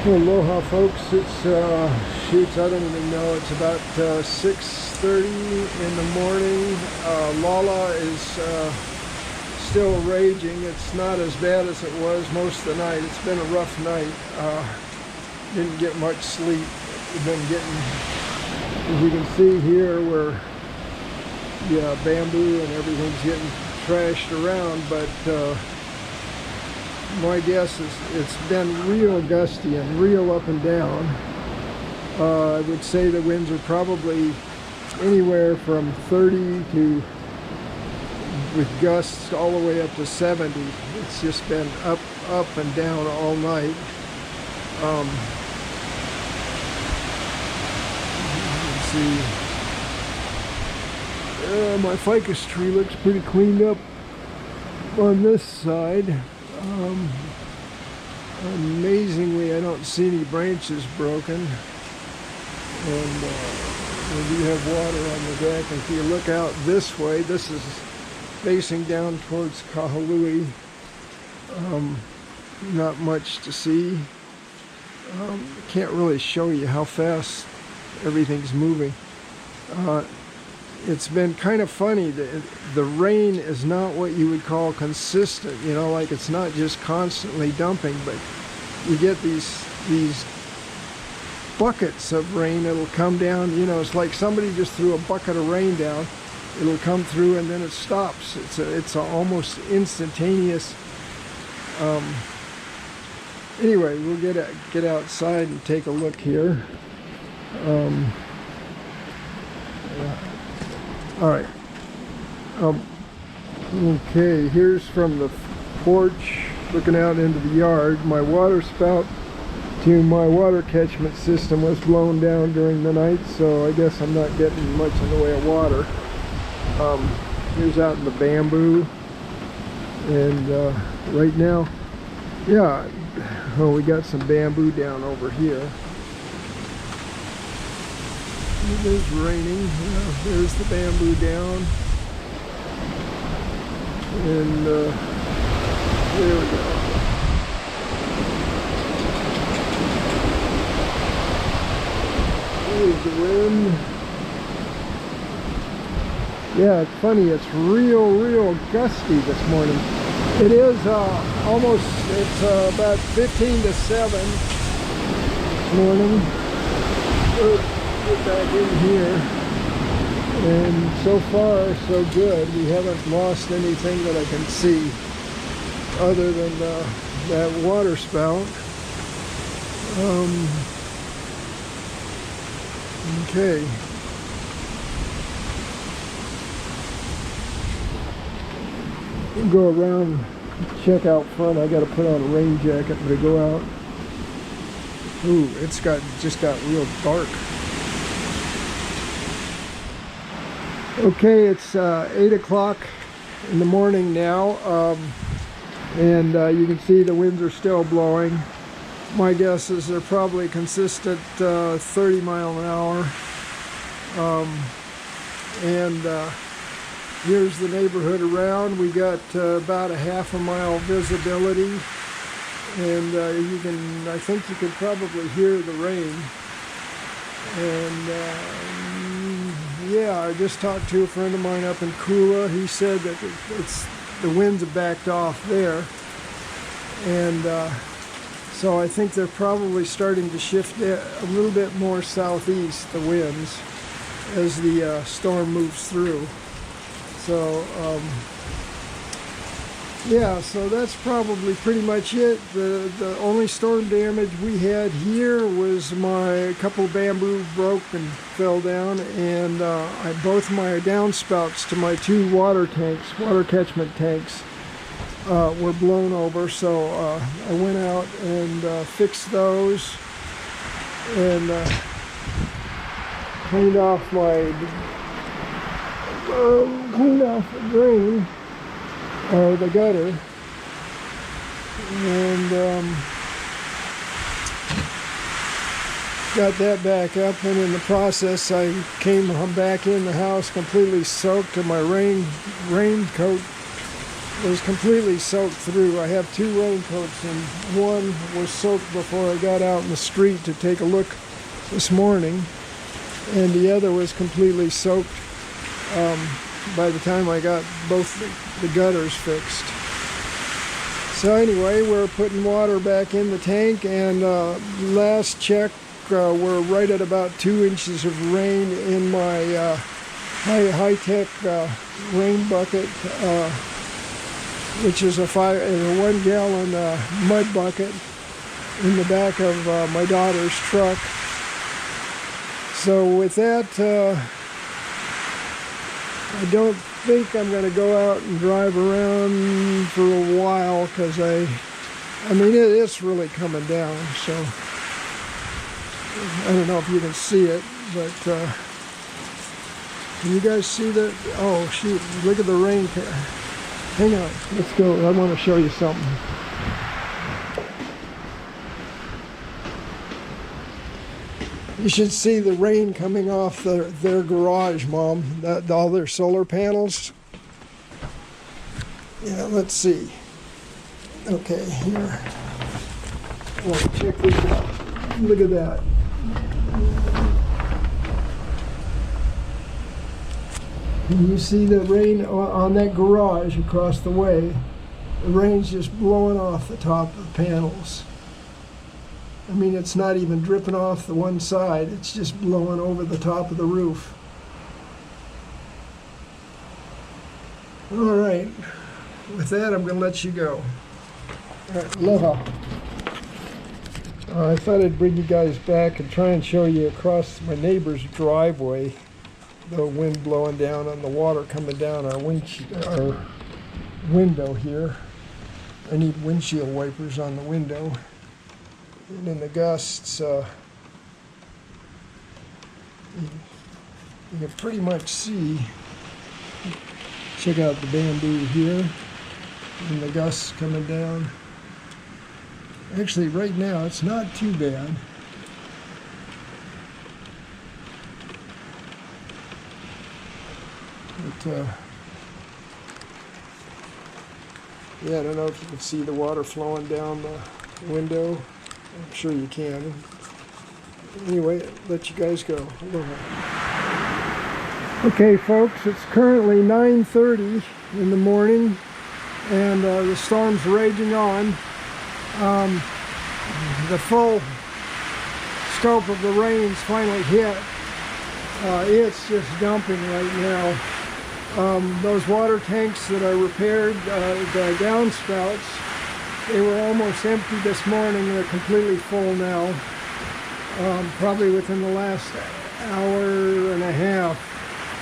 Aloha, folks. It's shoots, I don't even know, it's about 6:30 in the morning. Lala is still raging. It's not as bad as it was most of the night. It's been a rough night. Didn't get much sleep. We've been getting, as you can see here, where the bamboo and everything's getting trashed around, but my guess is it's been real gusty and real up and down. I would say the winds are probably anywhere from 30 to, with gusts all the way up to 70. It's just been up and down all night. Let's see. My ficus tree looks pretty cleaned up on this side. Amazingly, I don't see any branches broken, and we do have water on the deck. And if you look out this way, this is facing down towards Kahului. Not much to see. Can't really show you how fast everything's moving. It's been kind of funny. The rain is not what you would call consistent, you know, like it's not just constantly dumping, but you get these buckets of rain. It'll come down, you know, it's like somebody just threw a bucket of rain down. It'll come through and then it stops. It's a almost instantaneous. Anyway, we'll get outside and take a look here. All right. Okay, here's from the porch, looking out into the yard. My water spout to my water catchment system was blown down during the night, so I guess I'm not getting much in the way of water. Here's out in the bamboo, and right now, yeah, oh, we got some bamboo down over here. It is raining. There's the bamboo down, and there we go. There's the wind. Yeah, it's funny. It's real gusty this morning. It is almost. It's about 15 to 7 this morning. Get back in here, and so far so good. We haven't lost anything that I can see other than that water spout. Okay. We'll go around, check out front. I got to put on a rain jacket to go out. Ooh, it's just got real dark. Okay, it's 8 o'clock in the morning now, and you can see the winds are still blowing. My guess is they're probably consistent 30 miles an hour. Here's the neighborhood around. We got about a half a mile visibility, and I think you can probably hear the rain. And yeah, I just talked to a friend of mine up in Kula. He said that the winds have backed off there, and so I think they're probably starting to shift a little bit more southeast, the winds, as the storm moves through. So yeah, so that's probably pretty much it. The only storm damage we had here was my couple of bamboo broke and fell down, and both my downspouts to my two water catchment tanks were blown over. So I went out and fixed those and cleaned off the drain, or the gutter, and got that back up. And in the process, I came back in the house completely soaked, and my raincoat was completely soaked through. I have two raincoats, and one was soaked before I got out in the street to take a look this morning, and the other was completely soaked by the time I got both the gutters fixed. So anyway, we're putting water back in the tank, and last check, we're right at about 2 inches of rain in my high-tech rain bucket, which is a 1 gallon mud bucket in the back of my daughter's truck. So with that, I don't think I'm going to go out and drive around for a while, because I mean it's really coming down. So I don't know if you can see it, but can you guys see that? Oh shoot, look at the rain. Hang on, let's go. I want to show you something. You should see the rain coming off their garage, Mom. All their solar panels. Yeah, let's see. Okay, here. Oh, check this out. Look at that. Can you see the rain on that garage across the way? The rain's just blowing off the top of the panels. I mean, it's not even dripping off the one side. It's just blowing over the top of the roof. All right. With that, I'm going to let you go. All right, aloha. I thought I'd bring you guys back and try and show you across my neighbor's driveway, the wind blowing down and the water coming down our window here. I need windshield wipers on the window. And in the gusts, you can pretty much see. Check out the bamboo here, and the gusts coming down. Actually, right now, it's not too bad. But, yeah, I don't know if you can see the water flowing down the window. I'm sure you can. Anyway, let you guys go. Okay, folks, it's currently 9:30 in the morning, and the storm's raging on. The full scope of the rain's finally hit. It's just dumping right now. Those water tanks that I repaired, the downspouts, they were almost empty this morning. They're completely full now. Probably within the last hour and a half,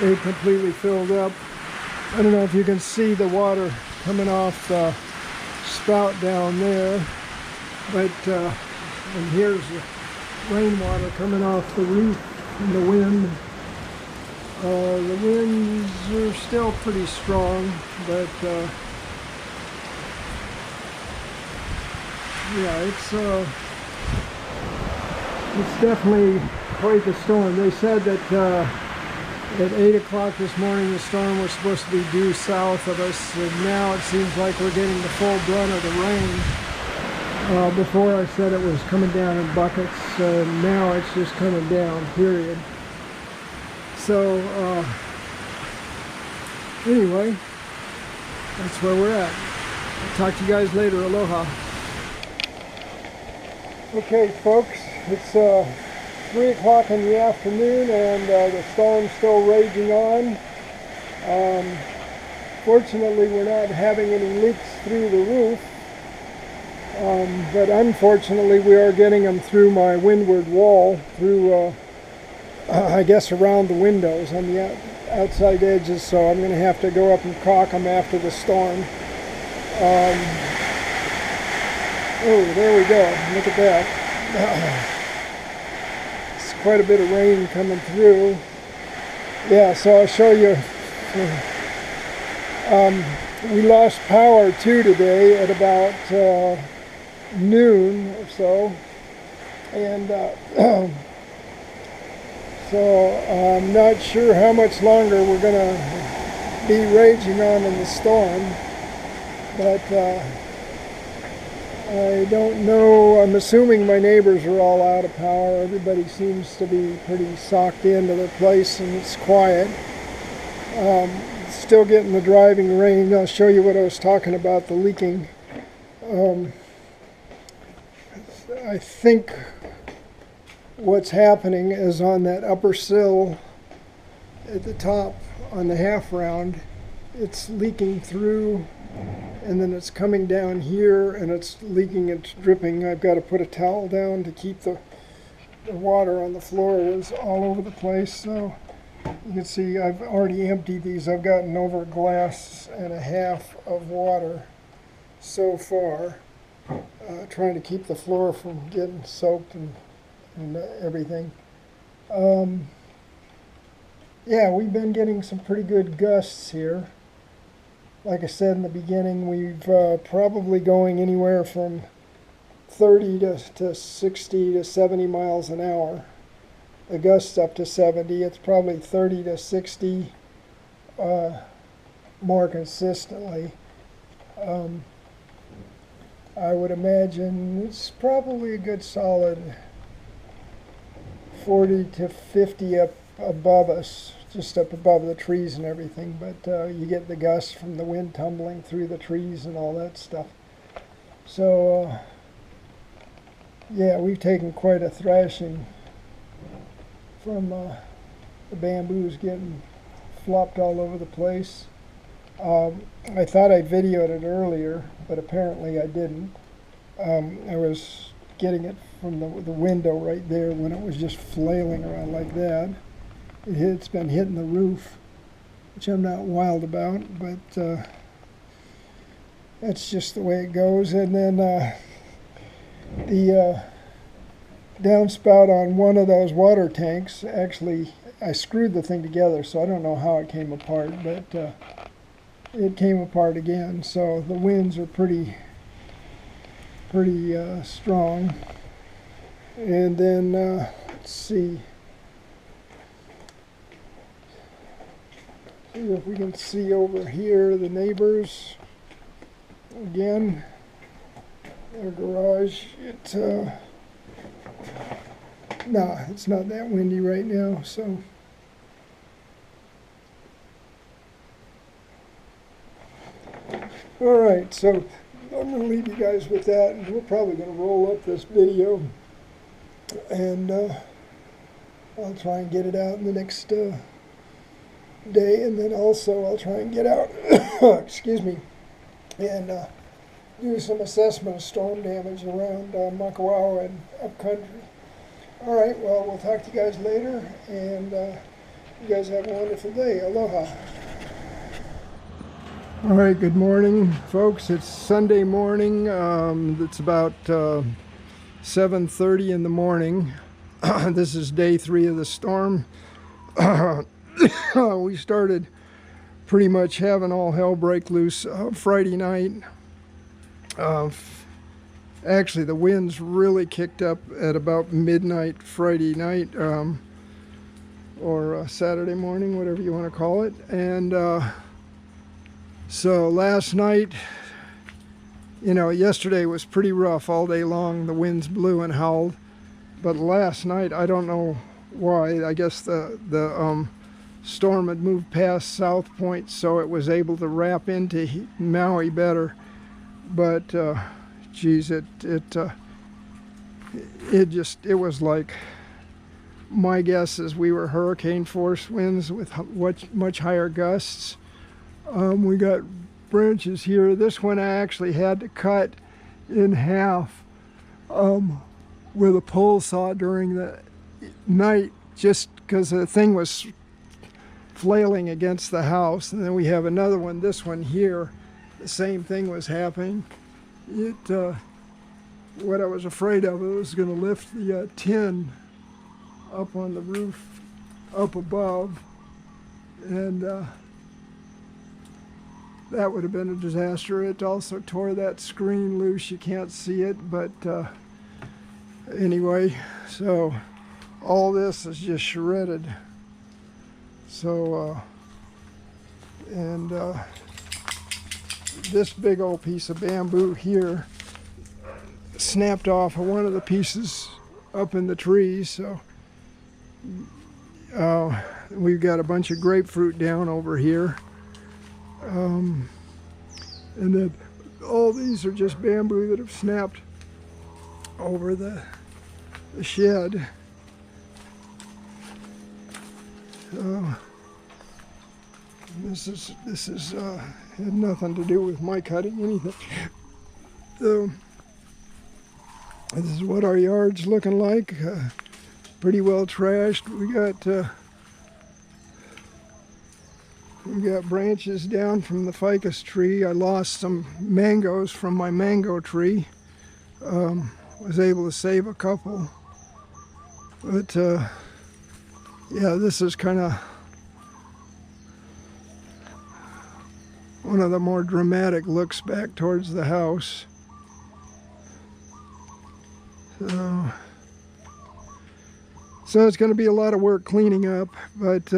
they completely filled up. I don't know if you can see the water coming off the spout down there, but and here's the rainwater coming off the roof and the wind. The winds are still pretty strong, but yeah, it's definitely quite the storm. They said that at 8 o'clock this morning the storm was supposed to be due south of us, and now it seems like we're getting the full brunt of the rain. Before I said it was coming down in buckets, now it's just coming down, period. So anyway, that's where we're at. I'll talk to you guys later. Aloha. Okay, folks, it's 3 o'clock in the afternoon, and the storm's still raging on. Fortunately, we're not having any leaks through the roof, but unfortunately we are getting them through my windward wall, through I guess around the windows on the outside edges, so I'm going to have to go up and caulk them after the storm. Oh, there we go. Look at that. It's quite a bit of rain coming through. Yeah, so I'll show you. We lost power too today at about noon or so, and so I'm not sure how much longer we're going to be raging on in the storm. but I don't know. I'm assuming my neighbors are all out of power. Everybody seems to be pretty socked into their place, and it's quiet. Still getting the driving rain. I'll show you what I was talking about, the leaking. I think what's happening is on that upper sill at the top on the half round, it's leaking through, and then it's coming down here and it's leaking, it's dripping. I've got to put a towel down to keep the water on the floor. It was all over the place. So you can see I've already emptied these. I've gotten over a glass and a half of water so far, trying to keep the floor from getting soaked and everything. Yeah, we've been getting some pretty good gusts here. Like I said in the beginning, we've probably going anywhere from 30 to 60 to 70 miles an hour. The gusts up to 70. It's probably 30 to 60 more consistently. I would imagine it's probably a good solid 40 to 50 up above us, just up above the trees and everything, but you get the gusts from the wind tumbling through the trees and all that stuff. So yeah, we've taken quite a thrashing from the bamboos getting flopped all over the place. I thought I videoed it earlier, but apparently I didn't. I was getting it from the window right there when it was just flailing around like that. It's been hitting the roof, which I'm not wild about, but that's just the way it goes. And then the downspout on one of those water tanks, actually, I screwed the thing together, so I don't know how it came apart, but it came apart again. So the winds are pretty strong. And then let's see if we can see over here the neighbors again. Their garage. No, it's not that windy right now, so. All right, so I'm going to leave you guys with that, and we're probably going to roll up this video, and I'll try and get it out in the next day, and then also I'll try and get out, excuse me, and do some assessment of storm damage around Makawawa and upcountry. All right, well, we'll talk to you guys later, and you guys have a wonderful day. Aloha. All right, good morning, folks. It's Sunday morning. It's about 7:30 in the morning. This is day 3 of the storm. We started pretty much having all hell break loose Friday night. Actually, the winds really kicked up at about midnight Friday night, or Saturday morning, whatever you want to call it. And so last night, yesterday was pretty rough all day long. The winds blew and howled. But last night, I don't know why. I guess the storm had moved past South Point, so it was able to wrap into Maui better. But geez, it was like, my guess is we were hurricane force winds with much higher gusts. We got branches here. This one I actually had to cut in half with a pole saw during the night, just because the thing was flailing against the house. And then we have another one, this one here, the same thing was happening. What I was afraid of, it was going to lift the tin up on the roof up above, and that would have been a disaster. It also tore that screen loose. You can't see it, but anyway, so all this is just shredded. So this big old piece of bamboo here snapped off of one of the pieces up in the trees. So we've got a bunch of grapefruit down over here. And then all these are just bamboo that have snapped over the shed. So this is had nothing to do with my cutting anything. So this is what our yard's looking like. Pretty well trashed. We got branches down from the ficus tree. I lost some mangoes from my mango tree. Was able to save a couple. But yeah, this is kind of one of the more dramatic looks back towards the house. So it's going to be a lot of work cleaning up, but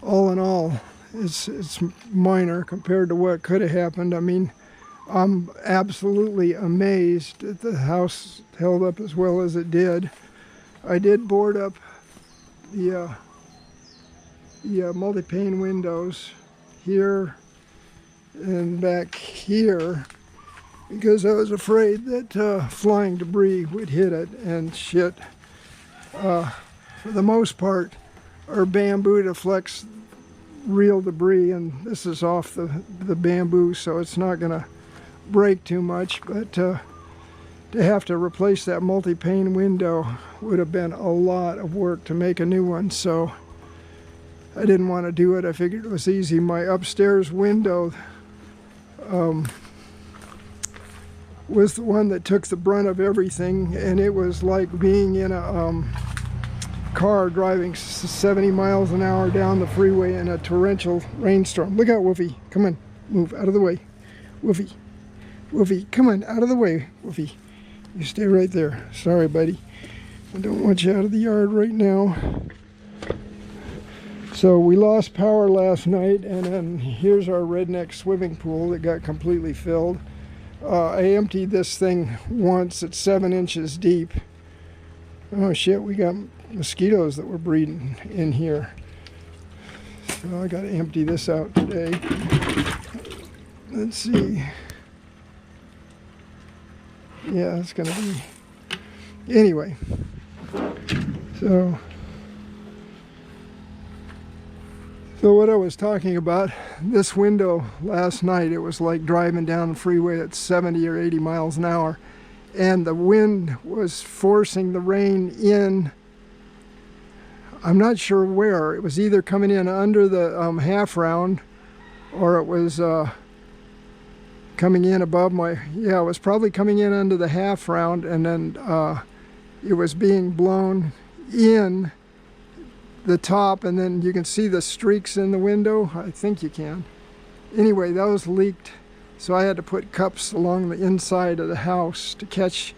all in all, it's minor compared to what could have happened. I mean, I'm absolutely amazed that the house held up as well as it did. I did board up the multi-pane windows here and back here because I was afraid that flying debris would hit it and shit. For the most part, our bamboo deflects real debris, and this is off the bamboo, so it's not going to break too much. But to have to replace that multi-pane window would have been a lot of work to make a new one, so I didn't want to do it. I figured it was easy. My upstairs window was the one that took the brunt of everything, and it was like being in a car driving 70 miles an hour down the freeway in a torrential rainstorm. Look out, Woofy. Come on, move out of the way. Woofy. Woofy, come on, out of the way, Woofy. You stay right there. Sorry, buddy. I don't want you out of the yard right now. So we lost power last night, and then here's our redneck swimming pool that got completely filled. I emptied this thing once. It's 7 inches deep. Oh shit, we got mosquitoes that were breeding in here. So I got to empty this out today. Let's see. Yeah, it's going to be... Anyway. So what I was talking about, this window last night, it was like driving down the freeway at 70 or 80 miles an hour. And the wind was forcing the rain in. I'm not sure where. It was either coming in under the half round, or it was coming in above my... Yeah, it was probably coming in under the half round, and then it was being blown in the top, and then you can see the streaks in the window. I think you can. Anyway, those leaked, so I had to put cups along the inside of the house to catch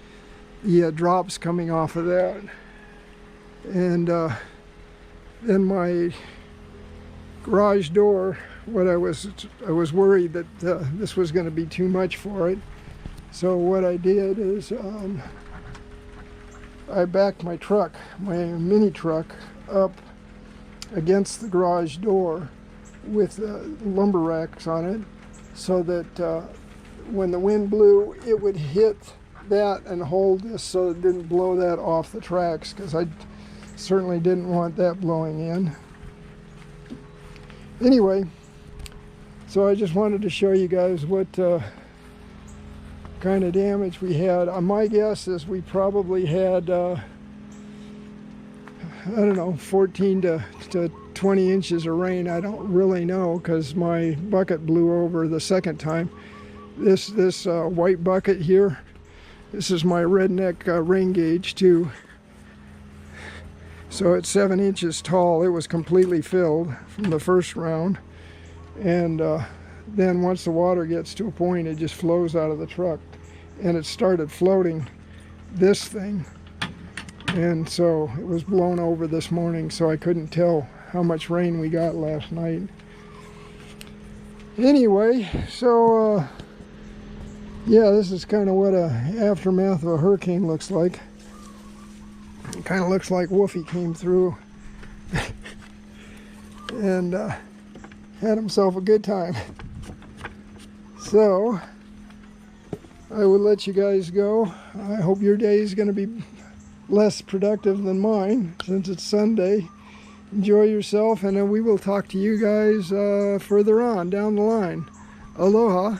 the drops coming off of that. And then my garage door, I was worried that this was going to be too much for it. So what I did is I backed my truck, my mini truck, up against the garage door with lumber racks on it, so that when the wind blew, it would hit that and hold this so it didn't blow that off the tracks, because I certainly didn't want that blowing in. Anyway, so I just wanted to show you guys what kind of damage we had. My guess is we probably had I don't know, 14 to 20 inches of rain. I don't really know, because my bucket blew over the second time. This white bucket here, this is my redneck rain gauge too. So it's 7 inches tall. It was completely filled from the first round. And then once the water gets to a point, it just flows out of the truck. And it started floating this thing. And so it was blown over this morning, so I couldn't tell how much rain we got last night. Anyway, so yeah, this is kind of what a aftermath of a hurricane looks like. It kind of looks like Woofy came through and had himself a good time. So I will let you guys go. I hope your day is going to be less productive than mine since it's Sunday. Enjoy yourself, and we will talk to you guys further on down the line. Aloha.